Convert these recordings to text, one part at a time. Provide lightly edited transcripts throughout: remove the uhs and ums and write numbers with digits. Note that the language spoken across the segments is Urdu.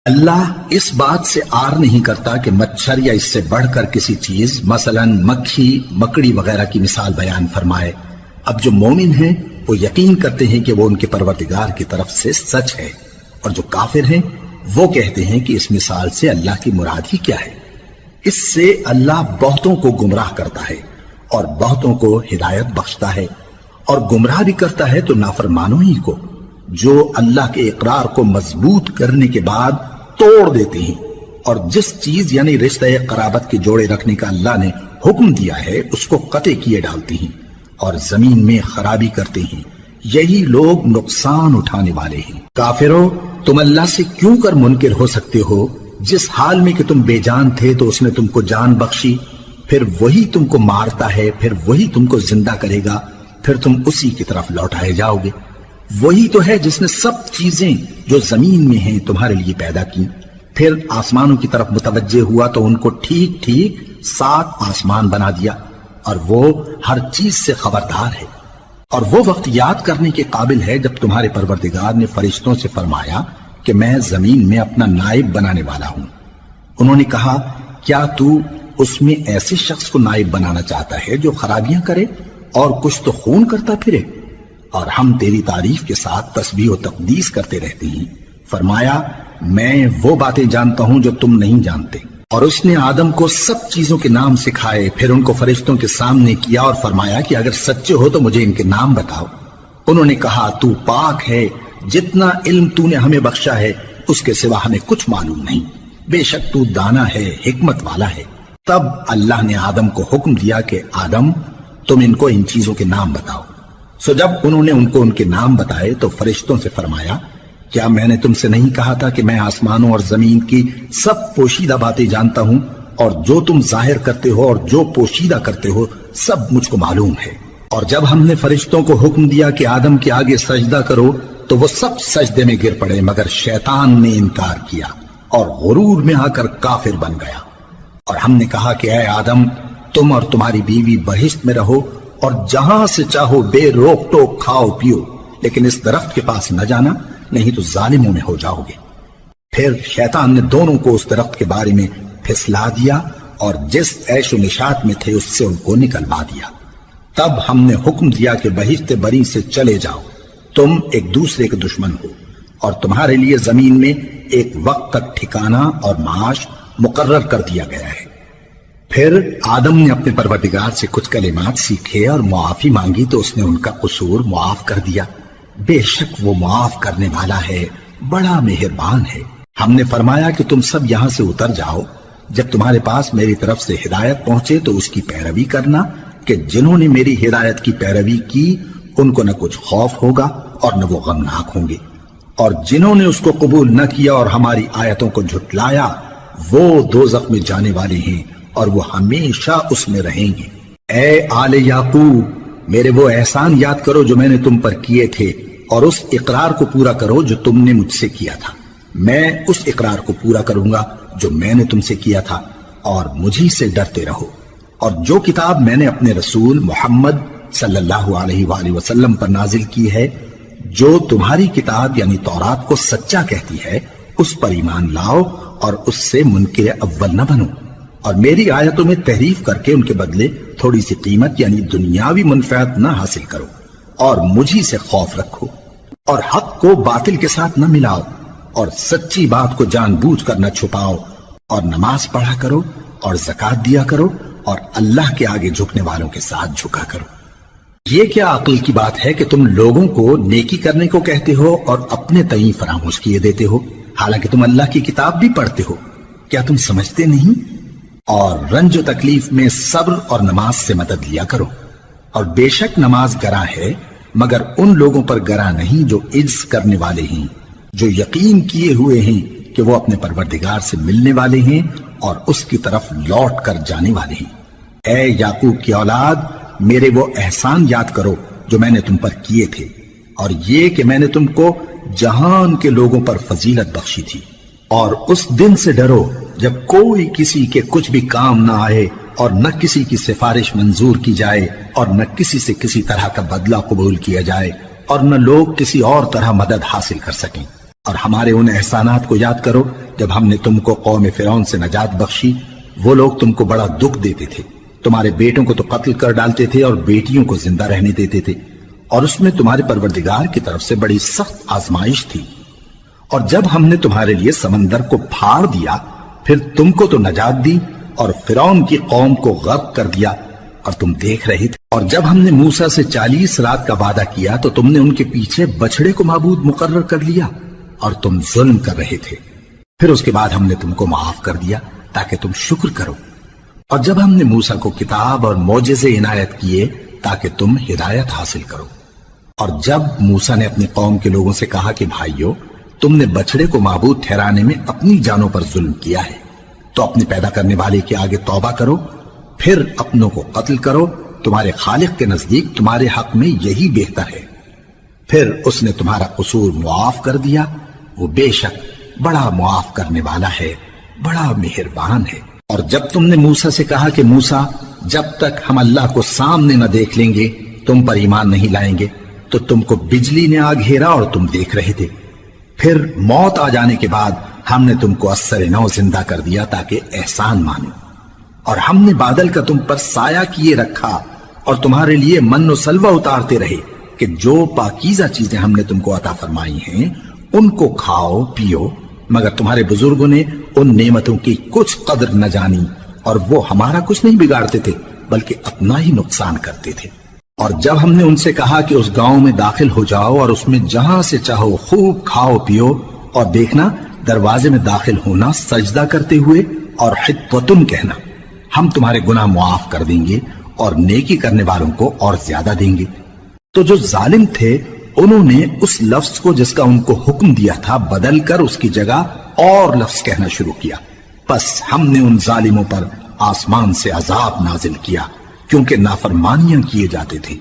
اللہ اس بات سے آر نہیں کرتا کہ مچھر یا اس سے بڑھ کر کسی چیز مثلاً مکھی مکڑی وغیرہ کی مثال بیان فرمائے۔ اب جو مومن ہیں وہ یقین کرتے ہیں کہ وہ ان کے پروردگار کی طرف سے سچ ہے، اور جو کافر ہیں وہ کہتے ہیں کہ اس مثال سے اللہ کی مراد ہی کیا ہے۔ اس سے اللہ بہتوں کو گمراہ کرتا ہے اور بہتوں کو ہدایت بخشتا ہے، اور گمراہ بھی کرتا ہے تو نافرمانوں ہی کو، جو اللہ کے اقرار کو مضبوط کرنے کے بعد توڑ دیتے ہیں، اور جس چیز یعنی رشتہ قرابت کے جوڑے رکھنے کا اللہ نے حکم دیا ہے اس کو قطع کیے ڈالتے ہیں اور زمین میں خرابی کرتے ہیں۔ یہی لوگ نقصان اٹھانے والے ہیں۔ کافروں، تم اللہ سے کیوں کر منکر ہو سکتے ہو؟ جس حال میں کہ تم بے جان تھے تو اس نے تم کو جان بخشی، پھر وہی تم کو مارتا ہے، پھر وہی تم کو زندہ کرے گا، پھر تم اسی کی طرف لوٹائے جاؤ گے۔ وہی تو ہے جس نے سب چیزیں جو زمین میں ہیں تمہارے لیے پیدا کی، پھر آسمانوں کی طرف متوجہ ہوا تو ان کو ٹھیک ٹھیک 7 آسمان بنا دیا، اور وہ ہر چیز سے خبردار ہے۔ اور وہ وقت یاد کرنے کے قابل ہے جب تمہارے پروردگار نے فرشتوں سے فرمایا کہ میں زمین میں اپنا نائب بنانے والا ہوں۔ انہوں نے کہا، کیا تو اس میں ایسے شخص کو نائب بنانا چاہتا ہے جو خرابیاں کرے اور کچھ تو خون کرتا پھرے؟ اور ہم تیری تعریف کے ساتھ تسبیح و تقدیس کرتے رہتے ہیں۔ فرمایا، میں وہ باتیں جانتا ہوں جو تم نہیں جانتے۔ اور اس نے آدم کو سب چیزوں کے نام سکھائے، پھر ان کو فرشتوں کے سامنے کیا اور فرمایا کہ اگر سچے ہو تو مجھے ان کے نام بتاؤ۔ انہوں نے کہا، تو پاک ہے، جتنا علم تو نے ہمیں بخشا ہے اس کے سوا ہمیں کچھ معلوم نہیں، بے شک تو دانا ہے، حکمت والا ہے۔ تب اللہ نے آدم کو حکم دیا کہ آدم، تم ان کو ان چیزوں کے نام بتاؤ۔ سو جب انہوں نے ان کو ان کے نام بتائے تو فرشتوں سے فرمایا، کیا میں نے تم سے نہیں کہا تھا کہ میں آسمانوں اور زمین کی سب پوشیدہ باتیں جانتا ہوں، اور جو تم ظاہر کرتے ہو اور جو پوشیدہ کرتے ہو سب مجھ کو معلوم ہے۔ اور جب ہم نے فرشتوں کو حکم دیا کہ آدم کے آگے سجدہ کرو تو وہ سب سجدے میں گر پڑے مگر شیطان نے انکار کیا اور غرور میں آ کر کافر بن گیا۔ اور ہم نے کہا کہ اے آدم، تم اور تمہاری بیوی بہشت میں رہو اور جہاں سے چاہو بے روک ٹوک کھاؤ پیو، لیکن اس درخت کے پاس نہ جانا، نہیں تو ظالموں میں ہو جاؤ گے۔ پھر شیطان نے دونوں کو اس درخت کے بارے میں پھسلا دیا اور جس عیش و نشاط میں تھے اس سے ان کو نکلوا دیا۔ تب ہم نے حکم دیا کہ بہشت بری سے چلے جاؤ، تم ایک دوسرے کے دشمن ہو، اور تمہارے لیے زمین میں ایک وقت تک ٹھکانہ اور معاش مقرر کر دیا گیا ہے۔ پھر آدم نے اپنے پروردگار سے کچھ کلمات سیکھے اور معافی مانگی تو اس نے ان کا قصور معاف کر دیا۔ بے شک وہ معاف کرنے والا ہے، بڑا مہربان ہے۔ ہم نے فرمایا کہ تم سب یہاں سے اتر جاؤ، جب تمہارے پاس میری طرف سے ہدایت پہنچے تو اس کی پیروی کرنا، کہ جنہوں نے میری ہدایت کی پیروی کی ان کو نہ کچھ خوف ہوگا اور نہ وہ غمناک ہوں گے، اور جنہوں نے اس کو قبول نہ کیا اور ہماری آیتوں کو جھٹلایا وہ دوزخ میں جانے والے ہیں اور وہ ہمیشہ اس میں رہیں گے۔ اے آل یعقوب، میرے وہ احسان یاد کرو جو میں نے تم پر کیے تھے، اور اس اقرار کو پورا کرو جو تم نے مجھ سے کیا تھا۔ میں اس اقرار کو پورا کروں گا جو میں نے تم سے کیا تھا، اور مجھی سے ڈرتے رہو۔ اور جو کتاب میں نے اپنے رسول محمد صلی اللہ علیہ وآلہ وسلم پر نازل کی ہے، جو تمہاری کتاب یعنی تورات کو سچا کہتی ہے، اس پر ایمان لاؤ اور اس سے منکر اول نہ بنو، اور میری آیتوں میں تحریف کر کے ان کے بدلے تھوڑی سی قیمت یعنی دنیاوی منفعت نہ حاصل کرو، اور مجھی سے خوف رکھو، اور حق کو باطل کے ساتھ نہ ملاؤ، اور سچی بات کو جان بوجھ کر نہ چھپاؤ، اور نماز پڑھا کرو اور زکوٰۃ دیا کرو، اور اللہ کے آگے جھکنے والوں کے ساتھ جھکا کرو۔ یہ کیا عقل کی بات ہے کہ تم لوگوں کو نیکی کرنے کو کہتے ہو اور اپنے تئیں فراموش کیے دیتے ہو، حالانکہ تم اللہ کی کتاب بھی پڑھتے ہو؟ کیا تم سمجھتے نہیں؟ اور رنج و تکلیف میں صبر اور نماز سے مدد لیا کرو، اور بے شک نماز گراں ہے مگر ان لوگوں پر گراں نہیں جو عجز کرنے والے ہیں، جو یقین کیے ہوئے ہیں کہ وہ اپنے پروردگار سے ملنے والے ہیں اور اس کی طرف لوٹ کر جانے والے ہیں۔ اے یعقوب کی اولاد، میرے وہ احسان یاد کرو جو میں نے تم پر کیے تھے، اور یہ کہ میں نے تم کو جہان کے لوگوں پر فضیلت بخشی تھی۔ اور اس دن سے ڈرو جب کوئی کسی کے کچھ بھی کام نہ آئے، اور نہ کسی کی سفارش منظور کی جائے، اور نہ کسی سے کسی طرح کا بدلہ قبول کیا جائے، اور نہ لوگ کسی اور طرح مدد حاصل کر سکیں۔ اور ہمارے ان احسانات کو یاد کرو جب ہم نے تم کو قوم فرعون سے نجات بخشی. وہ لوگ تم کو بڑا دکھ دیتے تھے، تمہارے بیٹوں کو تو قتل کر ڈالتے تھے اور بیٹیوں کو زندہ رہنے دیتے تھے، اور اس میں تمہارے پروردگار کی طرف سے بڑی سخت آزمائش تھی. اور جب ہم نے تمہارے لیے سمندر کو پھاڑ دیا پھر تم کو تو نجات دی اور فرعون کی قوم کو غرق کر دیا اور تم دیکھ رہے تھے. اور جب ہم نے موسیٰ سے 40 رات کا وعدہ کیا تو تم نے ان کے پیچھے بچڑے کو معبود مقرر کر لیا اور تم ظلم کر رہے تھے. پھر اس کے بعد ہم نے تم کو معاف کر دیا تاکہ تم شکر کرو. اور جب ہم نے موسیٰ کو کتاب اور معجزے عنایت کیے تاکہ تم ہدایت حاصل کرو. اور جب موسیٰ نے اپنی قوم کے لوگوں سے کہا کہ بھائیو، تم نے بچڑے کو معبود ٹھہرانے میں اپنی جانوں پر ظلم کیا ہے، تو اپنے پیدا کرنے والے کے آگے توبہ کرو، پھر اپنوں کو قتل کرو، تمہارے خالق کے نزدیک تمہارے حق میں یہی بہتر ہے. پھر اس نے تمہارا قصور معاف کر دیا، وہ بے شک بڑا معاف کرنے والا ہے، بڑا مہربان ہے. اور جب تم نے موسیٰ سے کہا کہ موسیٰ، جب تک ہم اللہ کو سامنے نہ دیکھ لیں گے تم پر ایمان نہیں لائیں گے، تو تم کو بجلی نے آ گھیرا اور تم دیکھ رہے تھے. پھر موت آ جانے کے بعد ہم نے تم کو اثر نو زندہ کر دیا تاکہ احسان مانو. اور ہم نے بادل کا تم پر سایہ کیے رکھا اور تمہارے لیے من و سلوہ اتارتے رہے کہ جو پاکیزہ چیزیں ہم نے تم کو عطا فرمائی ہیں ان کو کھاؤ پیو، مگر تمہارے بزرگوں نے ان نعمتوں کی کچھ قدر نہ جانی اور وہ ہمارا کچھ نہیں بگاڑتے تھے بلکہ اپنا ہی نقصان کرتے تھے. اور جب ہم نے ان سے کہا کہ اس گاؤں میں داخل ہو جاؤ اور اس میں جہاں سے چاہو خوب کھاؤ پیو، اور دیکھنا دروازے میں داخل ہونا سجدہ کرتے ہوئے اور حطوتن کہنا، ہم تمہارے گناہ معاف کر دیں گے اور نیکی کرنے والوں کو اور زیادہ دیں گے. تو جو ظالم تھے انہوں نے اس لفظ کو جس کا ان کو حکم دیا تھا بدل کر اس کی جگہ اور لفظ کہنا شروع کیا. پس ہم نے ان ظالموں پر آسمان سے عذاب نازل کیا کیونکہ نافرمانیاں کیے جاتے تھے.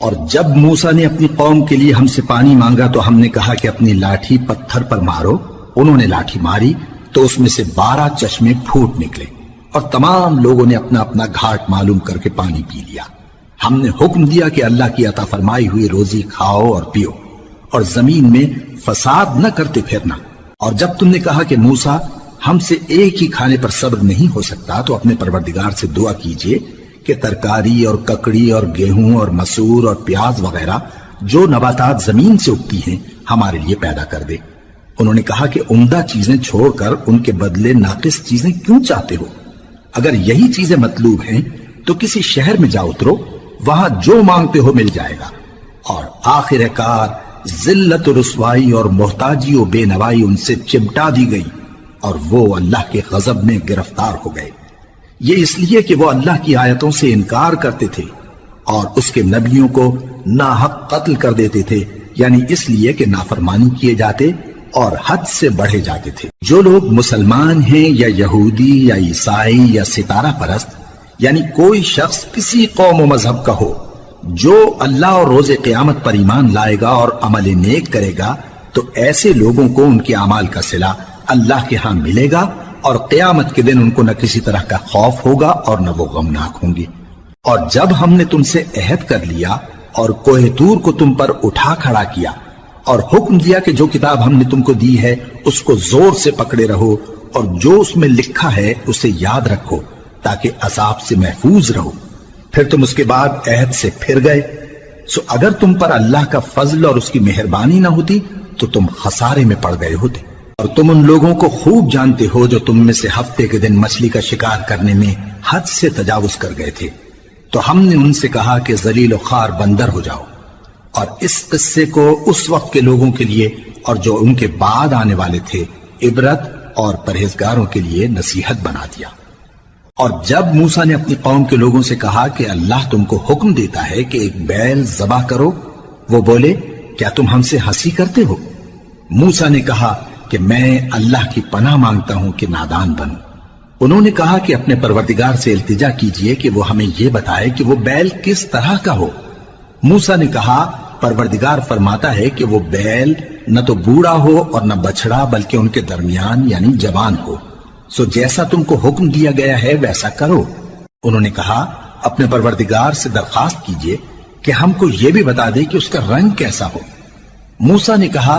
اور جب موسیٰ نے اپنی قوم کے لیے ہم سے پانی مانگا تو ہم نے کہا کہ اپنی لاٹھی پتھر پر مارو. انہوں نے لاٹھی ماری تو اس میں سے 12 چشمے پھوٹ نکلے اور تمام لوگوں نے اپنا اپنا گھاٹ معلوم کر کے پانی پی لیا. ہم نے حکم دیا کہ اللہ کی عطا فرمائی ہوئی روزی کھاؤ اور پیو اور زمین میں فساد نہ کرتے پھرنا. اور جب تم نے کہا کہ موسیٰ ہم سے ایک ہی کھانے پر صبر نہیں ہو سکتا تو اپنے پروردگار سے دعا کیجئے کہ ترکاری اور ککڑی اور گیہوں اور مسور اور پیاز وغیرہ جو نباتات زمین سے اگتی ہیں ہمارے لیے پیدا کر دے. انہوں نے کہا کہ عمدہ چیزیں چھوڑ کر ان کے بدلے ناقص چیزیں کیوں چاہتے ہو؟ اگر یہی چیزیں مطلوب ہیں تو کسی شہر میں جا اترو، وہاں جو مانگتے ہو مل جائے گا. اور آخر کار ذلت و رسوائی اور محتاجی و بے نوائی ان سے چمٹا دی گئی اور وہ اللہ کے غضب میں گرفتار ہو گئے. یہ اس لیے کہ وہ اللہ کی آیتوں سے انکار کرتے تھے اور اس کے نبیوں کو ناحق قتل کر دیتے تھے، یعنی اس لیے کہ نافرمانی کیے جاتے اور حد سے بڑھے جاتے تھے. جو لوگ مسلمان ہیں یا یہودی یا عیسائی یا ستارہ پرست، یعنی کوئی شخص کسی قوم و مذہب کا ہو، جو اللہ اور روز قیامت پر ایمان لائے گا اور عمل نیک کرے گا تو ایسے لوگوں کو ان کے اعمال کا صلہ اللہ کے ہاں ملے گا اور قیامت کے دن ان کو نہ کسی طرح کا خوف ہوگا اور نہ وہ غمناک ہوں گے. اور جب ہم نے تم سے عہد کر لیا اور کوہ طور کو تم پر اٹھا کھڑا کیا اور حکم دیا کہ جو کتاب ہم نے تم کو دی ہے اس کو زور سے پکڑے رہو اور جو اس میں لکھا ہے اسے یاد رکھو تاکہ عذاب سے محفوظ رہو، پھر تم اس کے بعد عہد سے پھر گئے، سو اگر تم پر اللہ کا فضل اور اس کی مہربانی نہ ہوتی تو تم خسارے میں پڑ گئے ہوتے. اور تم ان لوگوں کو خوب جانتے ہو جو تم میں سے ہفتے کے دن مچھلی کا شکار کرنے میں حد سے تجاوز کر گئے تھے، تو ہم نے ان سے کہا کہ ذلیل و خوار بندر ہو جاؤ. اور اس قصے کو اس وقت کے لوگوں کے لیے اور جو ان کے بعد آنے والے تھے عبرت اور پرہیزگاروں کے لیے نصیحت بنا دیا. اور جب موسیٰ نے اپنی قوم کے لوگوں سے کہا کہ اللہ تم کو حکم دیتا ہے کہ ایک بیل ذبح کرو، وہ بولے کیا تم ہم سے ہنسی کرتے ہو؟ موسیٰ نے کہا کہ میں اللہ کی پناہ مانگتا ہوں کہ نادان بنوں. انہوں نے کہا کہ اپنے پروردگار سے التجا کیجئے کہ وہ ہمیں یہ بتائے کہ وہ بیل کس طرح کا ہو. موسیٰ نے کہا پروردگار فرماتا ہے کہ وہ بیل نہ تو بوڑھا ہو اور نہ بچڑا بلکہ ان کے درمیان یعنی جوان ہو، سو جیسا تم کو حکم دیا گیا ہے ویسا کرو. انہوں نے کہا اپنے پروردگار سے درخواست کیجئے کہ ہم کو یہ بھی بتا دے کہ اس کا رنگ کیسا ہو. موسیٰ نے کہا